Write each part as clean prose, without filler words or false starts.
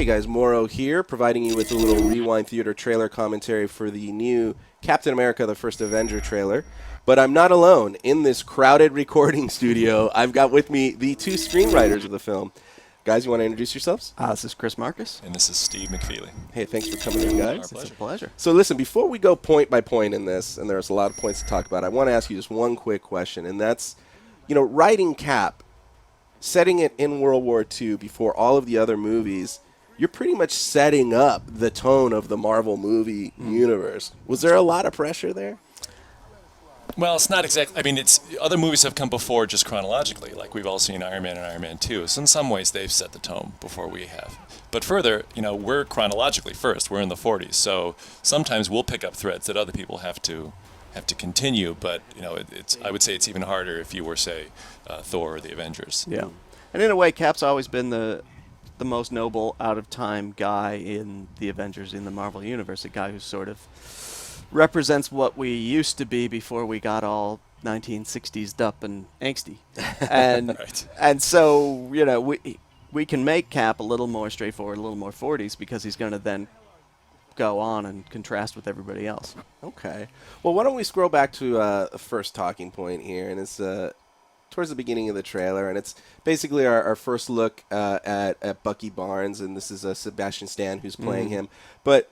Hey guys, Morrow here, providing you with a little Rewind Theater trailer commentary for the new Captain America the First Avenger trailer. But I'm not alone. In this crowded recording studio, I've got with me the two screenwriters of the film. Guys, you want to introduce yourselves? This is Chris Marcus. And this is Steve McFeely. Hey, thanks for coming in, guys. Our It's a pleasure. So listen, before we go point by point in this, and there's a lot of points to talk about, I want to ask you just one quick question, and that's, writing Cap, setting it in World War II before all of the other movies, you're pretty much setting up the tone of the Marvel movie universe. Was there a lot of pressure there? Well, it's not exactly. I mean, it's other movies have come before just chronologically. Like we've all seen Iron Man and Iron Man 2. So in some ways, they've set the tone before we have. But further, we're chronologically first. We're in the 40s, so sometimes we'll pick up threads that other people have to continue. But it's I would say it's even harder if you were, say, Thor or the Avengers. Yeah. And in a way, Cap's always been the most noble, out-of-time guy in the Avengers, in the Marvel Universe, a guy who sort of represents what we used to be before we got all 1960s up and angsty. And Right. and so, we can make Cap a little more straightforward, a little more 40s, because he's going to then go on and contrast with everybody else. Okay. Well, why don't we scroll back to the first talking point here, and it's towards the beginning of the trailer, and it's basically our first look at Bucky Barnes, and this is Sebastian Stan who's playing him. But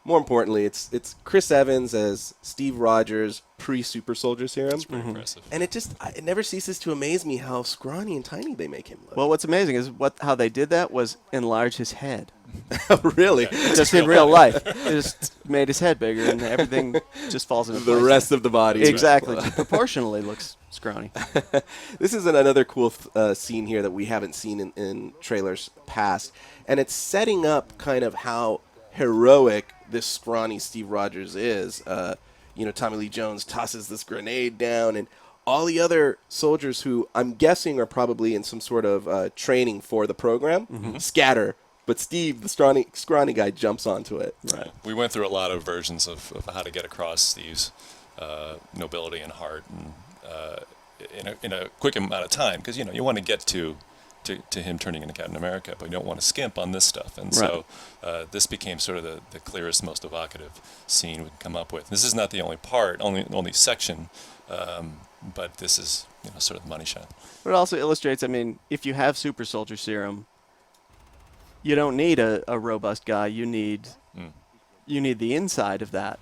more importantly, it's Chris Evans as Steve Rogers pre-Super Soldier Serum. It's pretty impressive. And it never ceases to amaze me how scrawny and tiny they make him look. Well, what's amazing is how they did that was enlarge his head. Really? Just in real life. They just made his head bigger, and everything just falls into The place. rest of the body. Exactly. Proportionally looks scrawny. This is another cool scene here that we haven't seen in trailers past. And it's setting up kind of how heroic this scrawny Steve Rogers is. Tommy Lee Jones tosses this grenade down, and all the other soldiers who I'm guessing are probably in some sort of training for the program scatter. But Steve, the scrawny guy, jumps onto it. Right. We went through a lot of versions of how to get across Steve's nobility and heart, and in a quick amount of time, because you want to get to him turning into Captain America, but you don't want to skimp on this stuff. And so this became sort of the clearest, most evocative scene we can come up with. This is not the only part, only section, but this is sort of the money shot. But it also illustrates, if you have super soldier serum, you don't need a robust guy. You need the inside of that,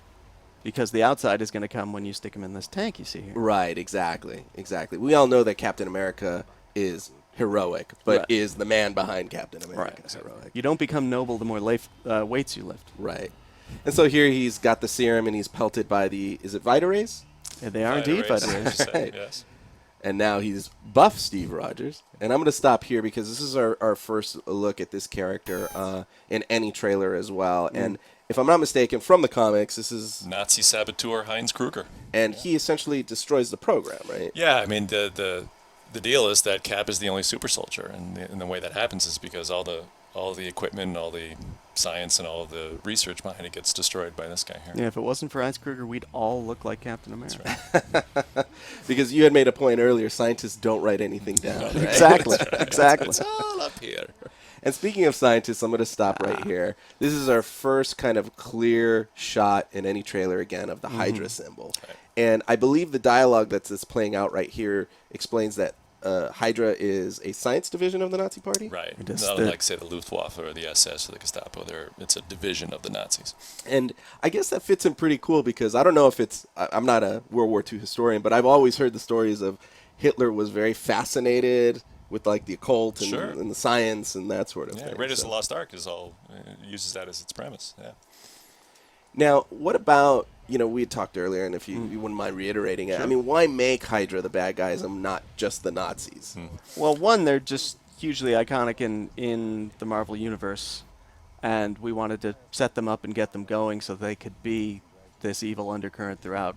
because the outside is going to come when you stick him in this tank you see here. Right, exactly. We all know that Captain America is heroic, but is the man behind Captain America heroic? You don't become noble the more weights you lift. Right. And so here he's got the serum, and he's pelted by is it Vita rays? Yeah, they are indeed Rays, Vita rays. Right. Yes. And now he's buff Steve Rogers. And I'm going to stop here because this is our first look at this character in any trailer as well. And if I'm not mistaken, from the comics, this is Nazi saboteur Heinz Kruger. And he essentially destroys the program, right? Yeah, I mean the deal is that Cap is the only super soldier, and the way that happens is because all the equipment, all the science, and all the research behind it gets destroyed by this guy here. Yeah, if it wasn't for Heinz Kruger, we'd all look like Captain America. That's right. Because you had made a point earlier, scientists don't write anything down. Right? Exactly. Exactly. It's all up here. And speaking of scientists, I'm going to stop right here. This is our first kind of clear shot in any trailer again of the Hydra symbol. Right. And I believe the dialogue that's playing out right here explains that Hydra is a science division of the Nazi Party. Right. It is Not like, say, the Luftwaffe or the SS or the Gestapo. It's a division of the Nazis. And I guess that fits in pretty cool because I don't know if I'm not a World War II historian, but I've always heard the stories of Hitler was very fascinated with like the occult and the science and that sort of thing. Raiders of the Lost Ark uses that as its premise. Yeah. Now, what about, we had talked earlier, and if you wouldn't mind reiterating it, Sure. why make Hydra the bad guys and not just the Nazis? Well, one, they're just hugely iconic in the Marvel Universe, and we wanted to set them up and get them going so they could be this evil undercurrent throughout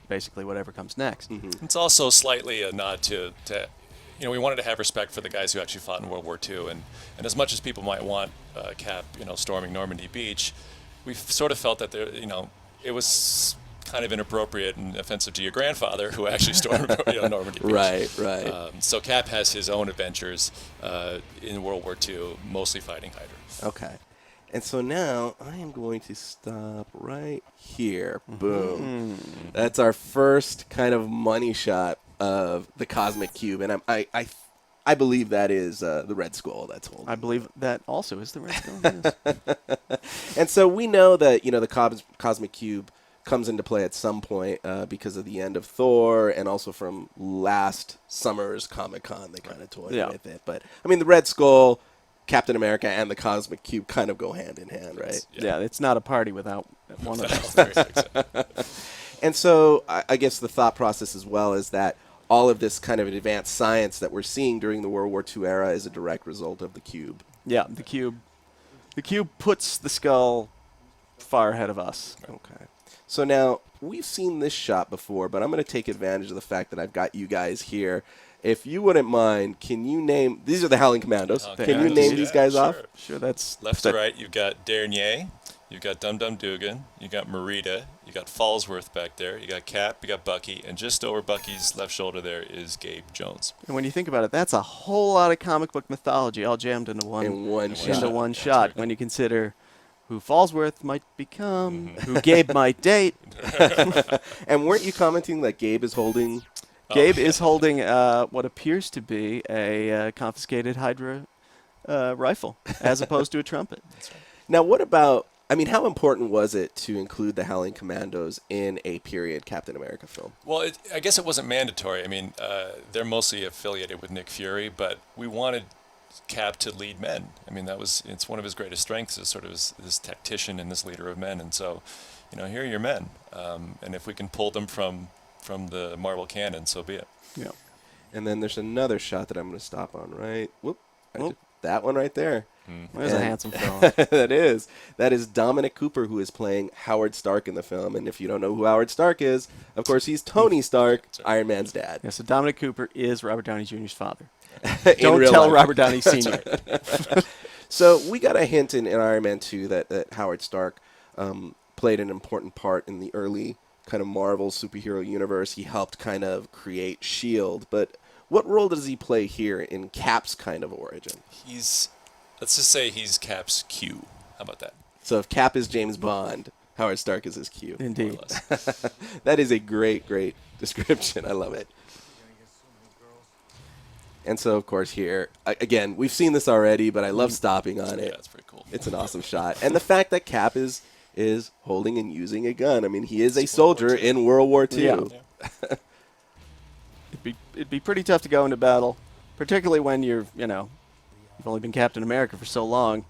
basically whatever comes next. It's also slightly a nod to we wanted to have respect for the guys who actually fought in World War II, and as much as people might want Cap, storming Normandy Beach, we sort of felt that there, it was kind of inappropriate and offensive to your grandfather who actually stormed Normandy Beach. Right. So Cap has his own adventures in World War II, mostly fighting Hydra. Okay. And so now I am going to stop right here. Boom. That's our first kind of money shot of the Cosmic Cube. And I believe that is the Red Skull that's holding. I believe that also is the Red Skull. Yes. And so we know that, the Cosmic Cube comes into play at some point because of the end of Thor and also from last summer's Comic-Con. They kind of toyed with it. But, I mean, the Red Skull, Captain America, and the Cosmic Cube kind of go hand in hand, right? Yeah, it's not a party without one of those. And so I guess the thought process as well is that all of this kind of advanced science that we're seeing during the World War II era is a direct result of the cube. Yeah, the cube puts the skull far ahead of us. Okay. So now, we've seen this shot before, but I'm going to take advantage of the fact that I've got you guys here. If you wouldn't mind, can you name... These are the Howling Commandos. Can you name these guys off? Sure, that's... Left to right, you've got Dernier, you've got Dum Dum Dugan, you've got Merida, you got Fallsworth back there, you got Cap, you got Bucky, and just over Bucky's left shoulder there is Gabe Jones. And when you think about it, that's a whole lot of comic book mythology all jammed into one shot. When you consider who Fallsworth might become, who Gabe might date. And weren't you commenting that Gabe is holding... Gabe is holding what appears to be a confiscated Hydra rifle, as opposed to a trumpet. That's right. Now, what about... I mean, how important was it to include the Howling Commandos in a period Captain America film? Well, I guess it wasn't mandatory. I mean, they're mostly affiliated with Nick Fury, but we wanted Cap to lead men. I mean, it's one of his greatest strengths is sort of this tactician and this leader of men. And so, here are your men. And if we can pull them from the Marvel canon, so be it. Yeah. And then there's another shot that I'm going to stop on, right? That one right there. There's a handsome fella. That is Dominic Cooper, who is playing Howard Stark in the film. And if you don't know who Howard Stark is, of course, he's Tony Stark, Iron Man's dad. Yeah, so Dominic Cooper is Robert Downey Jr.'s father. Don't tell Robert Downey Sr. So we got a hint in Iron Man 2 that Howard Stark played an important part in the early kind of Marvel superhero universe. He helped kind of create S.H.I.E.L.D., but what role does he play here in Cap's kind of origin? Let's just say he's Cap's Q. How about that? So if Cap is James Bond, Howard Stark is his Q. Indeed. That is a great, great description. I love it. And so, of course, here, again, we've seen this already, but I love stopping on it. Yeah, it's pretty cool. It's an awesome shot. And the fact that Cap is holding and using a gun. I mean, he is a soldier in World War II. Yeah. It'd be pretty tough to go into battle, particularly when you've only been Captain America for so long.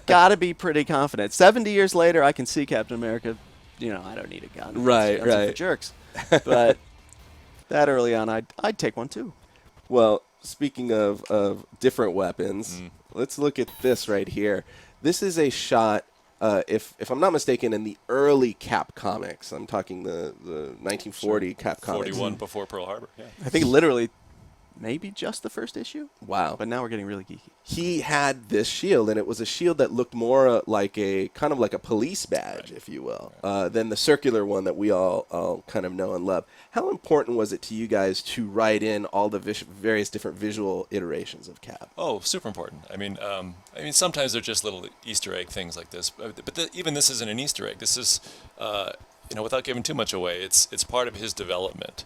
Gotta be pretty confident. 70 years later, I can see Captain America. I don't need a gun. Right. Guns are for jerks. But that early on, I'd take one too. Well, speaking of different weapons, let's look at this right here. This is a shot, if I'm not mistaken, in the early Cap comics. I'm talking the 1940 Cap comics. 41 before Pearl Harbor. Yeah. I think literally maybe just the first issue. Wow. But now we're getting really geeky. He had this shield, and it was a shield that looked more like a kind of like a police badge, if you will, than the circular one that we all kind of know and love. How important was it to you guys to write in all the various different visual iterations of Cap? Oh, super important. I mean, sometimes they're just little Easter egg things like this, but even this isn't an Easter egg. This is, without giving too much away, it's part of his development,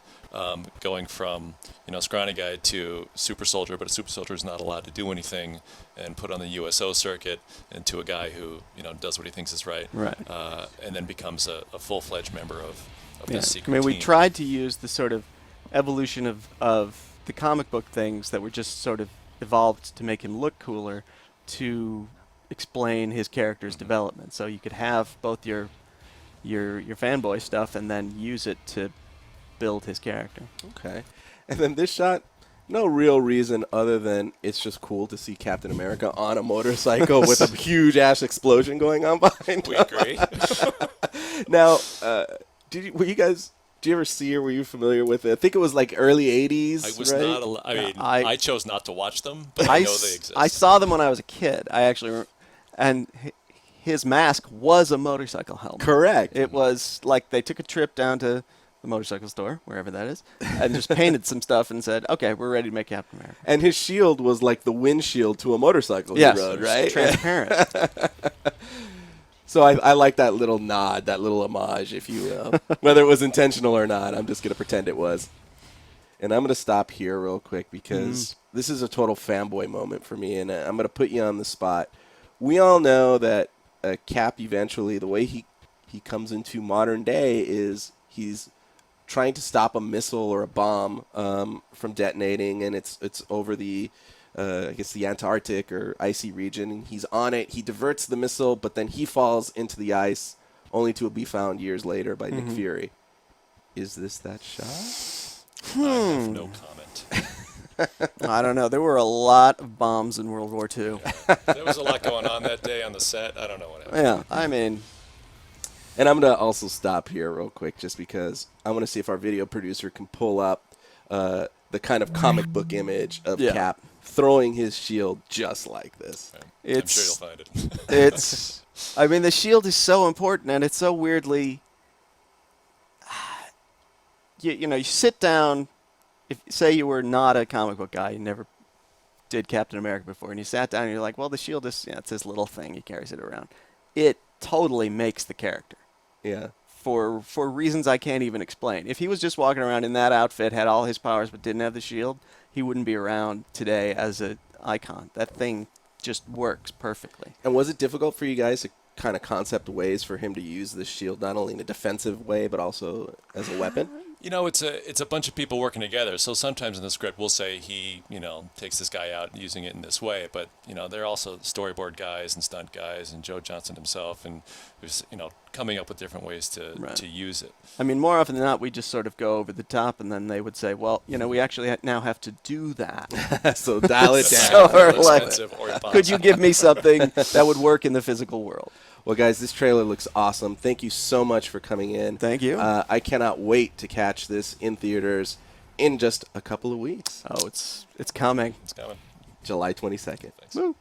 going from scrawny guy to super soldier, but a super soldier is not allowed to do anything, and put on the USO circuit, and to a guy who does what he thinks is right, and then becomes a full-fledged member of this secret team. We tried to use the sort of evolution of the comic book things that were just sort of evolved to make him look cooler to explain his character's development. So you could have both your fanboy stuff and then use it to build his character. Okay. And then this shot, no real reason other than it's just cool to see Captain America on a motorcycle with a huge ash explosion going on behind him. We agree. Now, do you ever see or were you familiar with it? I think it was like early 80s, I was right? not. I chose not to watch them, but I know they exist. I saw them when I was a kid. I actually, and his mask was a motorcycle helmet. Correct. It was like they took a trip down to the motorcycle store, wherever that is, and just painted some stuff and said, okay, we're ready to make Captain America. And his shield was like the windshield to a motorcycle Yes, he rode, right? transparent. So I like that little nod, that little homage, if you will. Whether it was intentional or not, I'm just going to pretend it was. And I'm going to stop here real quick because this is a total fanboy moment for me, and I'm going to put you on the spot. We all know that Cap eventually, the way he comes into modern day is he's trying to stop a missile or a bomb from detonating, and it's over the, I guess, the Antarctic or icy region, and he's on it. He diverts the missile, but then he falls into the ice, only to be found years later by Nick Fury. Is this that shot? I have no comment. I don't know. There were a lot of bombs in World War II. There was a lot going on that day on the set. I don't know what happened. Yeah, I mean, And I'm going to also stop here real quick just because I want to see if our video producer can pull up the kind of comic book image of Cap throwing his shield just like this. I'm sure you'll find it. I mean, the shield is so important, and it's so weirdly, you sit down, if say you were not a comic book guy, you never did Captain America before, and you sat down and you're like, well, the shield is, it's this little thing, he carries it around. It totally makes the character. Yeah. For reasons I can't even explain. If he was just walking around in that outfit, had all his powers, but didn't have the shield, he wouldn't be around today as an icon. That thing just works perfectly. And was it difficult for you guys to kind of concept ways for him to use this shield, not only in a defensive way, but also as a weapon? You know, it's a bunch of people working together. So sometimes in the script we'll say he, takes this guy out using it in this way. But, there are also storyboard guys and stunt guys and Joe Johnson himself and who's, coming up with different ways to use it. I mean, more often than not, we just sort of go over the top, and then they would say, well, we actually now have to do that. So dial it So down. we're like, Expensive or could you give me something that would work in the physical world? Well, guys, this trailer looks awesome. Thank you so much for coming in. Thank you. I cannot wait to catch this in theaters in just a couple of weeks. Oh, it's coming. It's coming. July 22nd. Thanks. Woo.